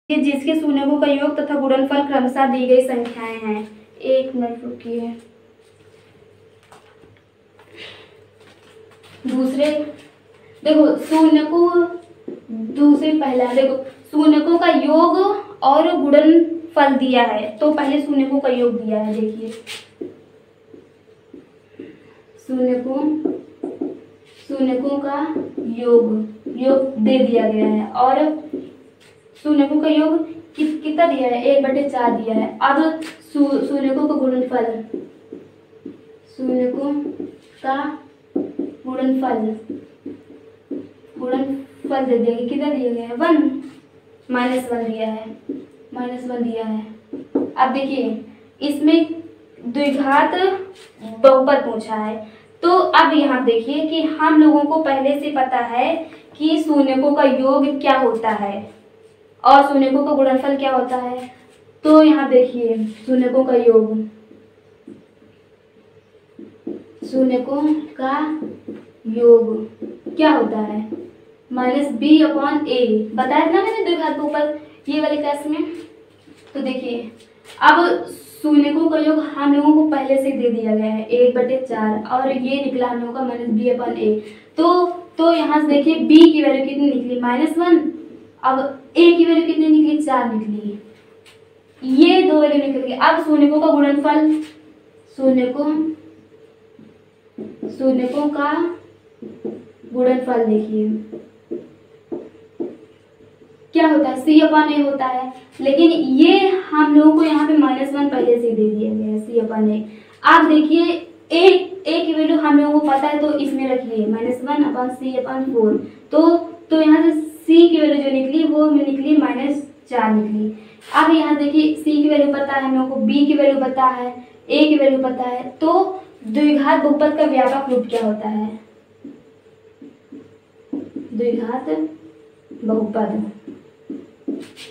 कि जिसके शून्यकों का योग तथा गुणनफल क्रमशः दी गई संख्याएं हैं। एक मिनट रुकिए। दूसरे देखो शून्यकों, दूसरे पहला देखो शून्यकों का योग और गुणनफल दिया है, तो पहले शून्यकों का योग दिया है। देखिए शून्यकों का योग दे दिया गया है और शून्यकों का योग कितना दिया है, 1/4 दिया है। अब शून्यकों का गुणनफल, शून्यकों का गुणनफल दे दिया गया। कितना दिया गया है, 1 -1 दिया है, -1 दिया है। अब देखिए इसमें द्विघात बहुपद पूछा है, तो अब यहाँ देखिए कि हम लोगों को पहले से पता है कि शून्यकों का योग क्या होता है और शून्यकों का गुणनफल क्या होता है। तो यहाँ देखिए शून्यकों का योग, शून्यकों का योग क्या होता है, -b/a। बताया था ना मैंने द्विघात बहुपद ये वाले क्लास में। तो देखिए अब शून्यकों का योग हम लोगों को पहले से दे दिया गया है 1/4 और ये निकला हम लोगों का -b/a। तो यहाँ से देखिए b की वैल्यू कितनी निकली, -1। अब a की वैल्यू कितनी निकली, 4 निकली। ये दो वैल्यू निकल गई। अब शून्यकों का गुणनफल, शून्यकों का गुणनफल देखिए क्या होता है, c/a होता है। लेकिन ये हम लोगों को यहाँ पे -1 पहले से दे दिया गया है, c/a। आप देखिए a की वैल्यू हम लोगों को पता है, तो इसमें रखिए -1/c/4। तो यहाँ से c की वैल्यू जो निकली वो निकली -4 निकली। अब यहाँ देखिए c की वैल्यू पता है हम लोगों को, b की वैल्यू पता है, a की वैल्यू पता है। तो द्विघात बहुपद का व्यापक रूप क्या होता है, द्विघात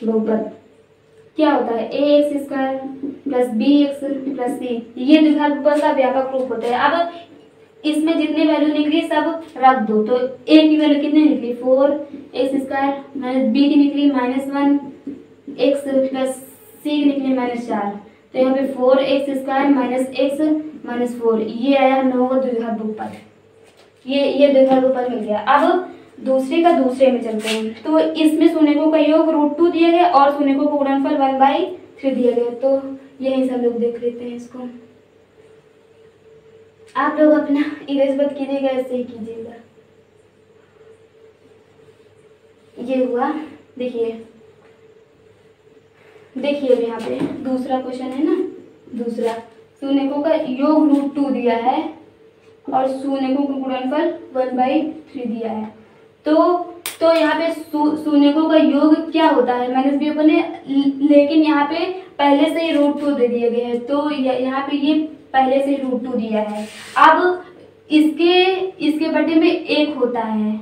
बहुपद क्या होता है, ax² + bx + c। ये द्विघात बहुपद का व्यापक रूप होता है। अब इसमें जितने वैल्यू निकली सब रख दो। तो a की वैल्यू कितनी निकली, 4x² b की निकली -1x + c की निकली -4। तो यहाँ पे 4x² - x - 4 ये आया हम लोगों का द्विघात बहुपद। ये द्विघात बहुपद मिल गया। अब दूसरे का दूसरे में चलते हैं। तो इसमें शून्यकों का योग √2 दिया गया और शून्यकों का गुणनफल 1/3 दिया गया। तो यही सब लोग देख लेते हैं इसको। आप लोग अपना इरेज मत कीजिएगा, ऐसे ही कीजिएगा। ये हुआ। देखिए अब यहाँ पे दूसरा क्वेश्चन है ना, दूसरा शून्यकों का योग √2 दिया है और शून्यकों का गुणनफल 1/3 दिया है। तो यहाँ पे शून्यकों का योग क्या होता है, -b/a। लेकिन यहाँ पे पहले से ही √2 दे दिया गया है, तो यहाँ पे ये पहले से ही √2 दिया है। अब इसके बटे में 1 होता है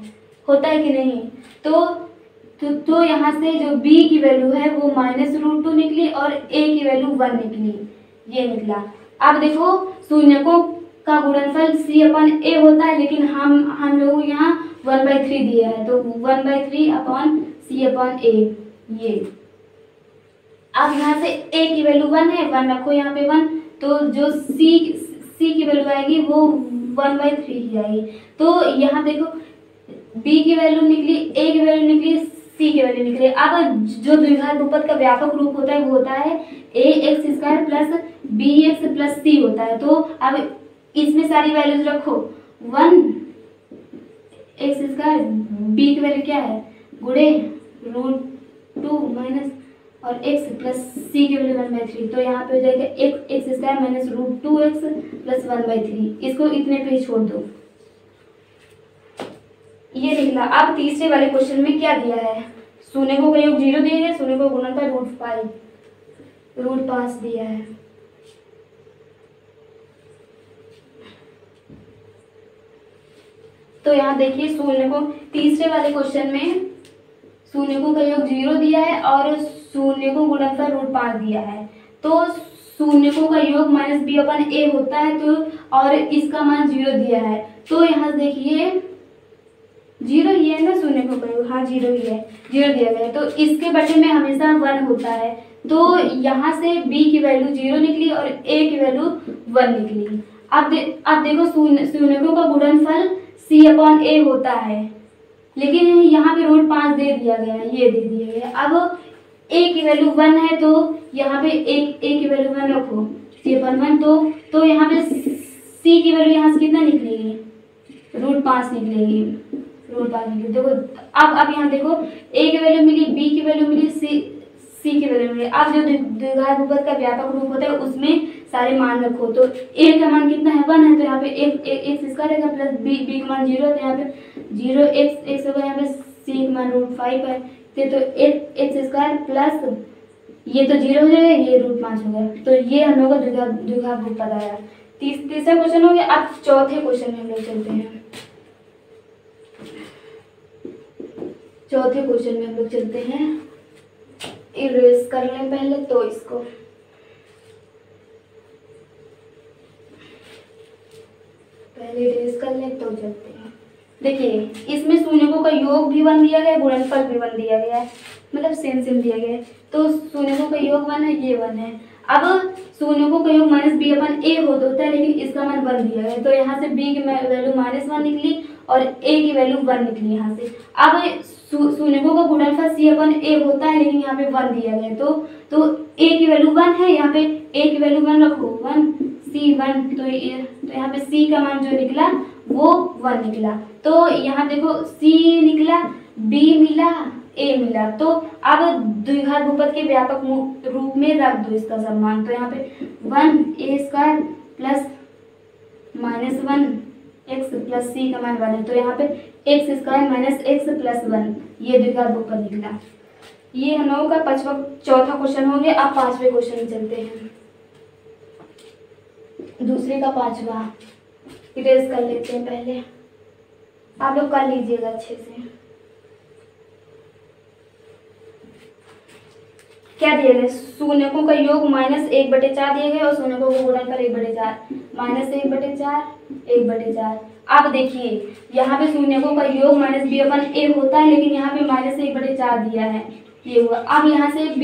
कि नहीं। तो यहाँ से जो b की वैल्यू है वो -√2 निकली और a की वैल्यू 1 निकली, ये निकला। अब देखो शून्यकों का गुणनफल c/a होता है, लेकिन हम लोग यहाँ 1/3 दिया है, तो 1/3/c/a ये। अब यहाँ से a की वैल्यू 1 है, 1 रखो यहाँ पे 1। तो जो c की वैल्यू आएगी वो 1/3 ही आएगी। तो यहाँ देखो b की वैल्यू निकली, a की वैल्यू निकली, c की वैल्यू निकली। अब जो द्विघात बहुपद का व्यापक रूप होता है वो होता है ax² + bx + c होता है। तो अब इसमें सारी वैल्यूज रखो, 1 x², b की वैल्यू क्या है, गुणे √2 माइनस और x + c की वैल्यू 1/3। तो यहाँ पे हो जाएगा x² - √2x + 1/3। इसको इतने पे ही छोड़ दो, ये निकला। अब तीसरे वाले क्वेश्चन में क्या दिया है, शून्यकों का योग 0 दिया गया, शून्यकों का गुणनफल √5 दिया है। तो यहाँ देखिए शून्यकों, तीसरे वाले क्वेश्चन में शून्यकों का योग 0 दिया है और शून्यकों गुणनफल √5 दिया है। तो शून्यकों का योग -b/a होता है, तो और इसका मान 0 दिया है। तो यहाँ देखिए जीरो ही है ना शून्य को करो, हाँ जीरो ही है, जीरो दिया गया है। तो इसके बटे में हमेशा 1 होता है, तो यहाँ से b की वैल्यू 0 निकली और a की वैल्यू 1 निकली। अब देखो शून्यकों का गुणनफल c/a होता है, लेकिन यहाँ पे रूट 5 दे दिया गया है, ये दे दिया गया है। अब a की वैल्यू 1 है, तो यहाँ पे a की वैल्यू 1 रखो, c/1, तो यहाँ पे c की वैल्यू यहाँ से कितना निकलेगी, रूट 5 निकलेगी, रूट 5 निकलेगी। देखो अब यहाँ देखो a की वैल्यू मिली, b की वैल्यू मिली, c की वैल्यू मिली। अब जो द्विघात बहुपद का व्यापक रूप होता है उसमें सारे मान रखो, तो a का मान कितना है, 1 है, तो यहाँ पे x स्क्वायर रहेगा, प्लस b का मान 0 है, तो यहाँ पे 0x होगा, यहाँ पे c का मान रूट 5 है, तो x स्क्वायर प्लस ये तो 0 हो जाएगा, ये रूट 5 हो गया। तो ये हम लोग का द्विघात बहुपद आया। तीसरा क्वेश्चन हो गया। अब चौथे क्वेश्चन में हम लोग चलते हैं। चौथे क्वेश्चन में हम लोग चलते हैं, इरेज कर लें पहले तो इसको, पहले इरेज कर लें तो चलते हैं। देखिए इसमें शून्यकों का योग भी 1 दिया गया है, गुणनफल भी 1 दिया गया है, मतलब सेम दिया गया है। तो शून्यकों का योग 1 है, ये 1 है। अब शून्यकों का योग -b/a होता है, लेकिन इसका मान 1 दिया गया है, तो यहाँ से b की वैल्यू -1 निकली और a की वैल्यू 1 निकली यहाँ से। अब शून्यकों का गुणनफल c/a होता है, लेकिन यहाँ पे 1 दिया गया है, तो a की वैल्यू 1 है, यहाँ पे a की वैल्यू 1 रखो, 1 c1, तो यहाँ पे c का मान जो निकला वो 1 निकला। तो यहाँ देखो c निकला, b मिला, a मिला, तो अब द्विघात बहुपद के व्यापक रूप में रख दो इसका सब मान। तो यहाँ पे 1a² plus -1 x plus c का मान 1 है, तो यहाँ पे x² - x प्लस 1, ये द्विघात बहुपद निकला। ये हम लोगों का चौथा क्वेश्चन हो गया। अब पांचवें क्वेश्चन में चलते हैं, दूसरे का पांचवा इरेज कर लेते हैं। पहले आप लोग कर लीजिएगा अच्छे से। क्या दिया गया, शून्यकों का योग -1/4 दिए गए और शून्यकों का गुणनफल 1/4, -1/4 1/4। अब देखिए यहाँ पे शून्यकों का योग -b/a होता है, लेकिन यहाँ पे -1/4 दिया है, ये हुआ। अब यहाँ से b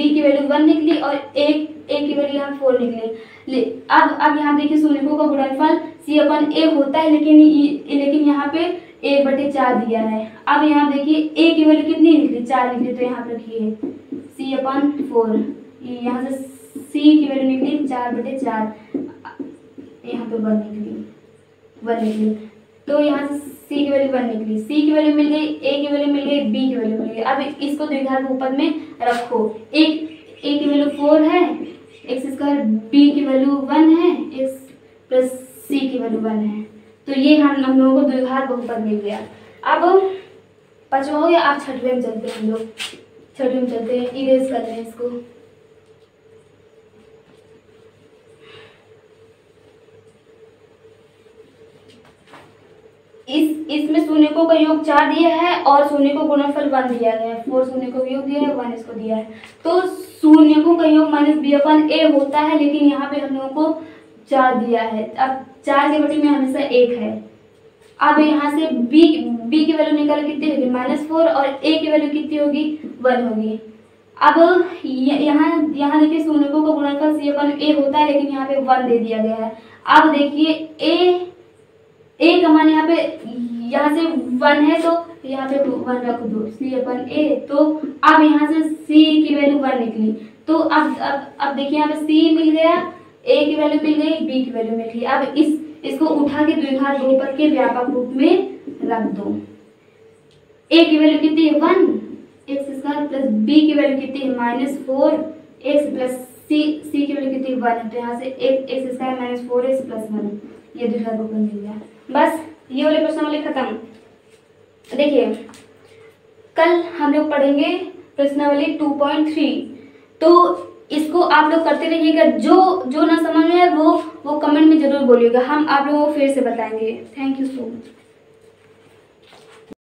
की वैल्यू 1 निकली और a की वैल्यू यहाँ 4 निकली। अब यहाँ देखिए शून्यकों का गुणनफल c/a होता है, लेकिन यहाँ पे 1/4 दिया है। अब यहाँ देखिए a की वैल्यू कितनी निकली, 4 निकली, तो यहाँ पे रखिए c/4, यहाँ से c की वैल्यू निकली 4/4, यहाँ पे 1 निकली, तो यहाँ से c की वैल्यू 1 निकली, c की वैल्यू मिल गई, a की वैल्यू मिल गई, b की वैल्यू मिल गई। अब इसको द्विघात बहुपद में रखो, a की वैल्यू 4 है, x², b की वैल्यू 1 है, x प्लस c की वैल्यू 1 है, तो ये हम लोगों को द्विघात बहुपद मिल गया। अब पांचवा हो गया। अब छठवें में चलते हैं, हम लोग छठवें में चलते हैं, इरेज कर लें इसको। इसमें शून्यकों का योग 4 दिया है और शून्यकों का गुणनफल 1 दिया गया है, 4 शून्यकों का योग दिया है, 1 इसको दिया है। तो शून्यकों का योग -b/a होता है, लेकिन यहाँ पे हम लोगों को 4 दिया है। अब 4 के बटे में हमेशा 1 है। अब यहाँ से b की वैल्यू निकालो, कितनी होगी, -4, और a की वैल्यू कितनी होगी, 1 होगी। अब यहाँ देखिए शून्यकों का गुणनफल c/a होता है, लेकिन यहाँ पे 1 दे दिया गया है। अब देखिए a का मान यहाँ से 1 है, तो यहाँ पे 1 रख दो, c/a। तो अब यहाँ से c की वैल्यू 1 निकली, तो अब देखिए यहाँ पे c मिल गया, a की वैल्यू मिल गई, b की वैल्यू मिल गई। अब इसको उठा के द्विघात बहुपद के व्यापक रूप में रख दो। a की वैल्यू कितनी है, 1, x² प्लस b की वैल्यू कितनी है, -4x प्लस c की वैल्यू कितनी है, 1 है, तो यहाँ से x² - 4x प्लस 1, ये द्विघात बहुपद मिल गया। बस ये वाले प्रश्न वाले खत्म। देखिए कल हम लोग पढ़ेंगे प्रश्नावली 2.3, तो इसको आप लोग करते रहिएगा। जो ना समझ में आए वो कमेंट में जरूर बोलिएगा, हम आप लोगों को फिर से बताएंगे। Thank you so much.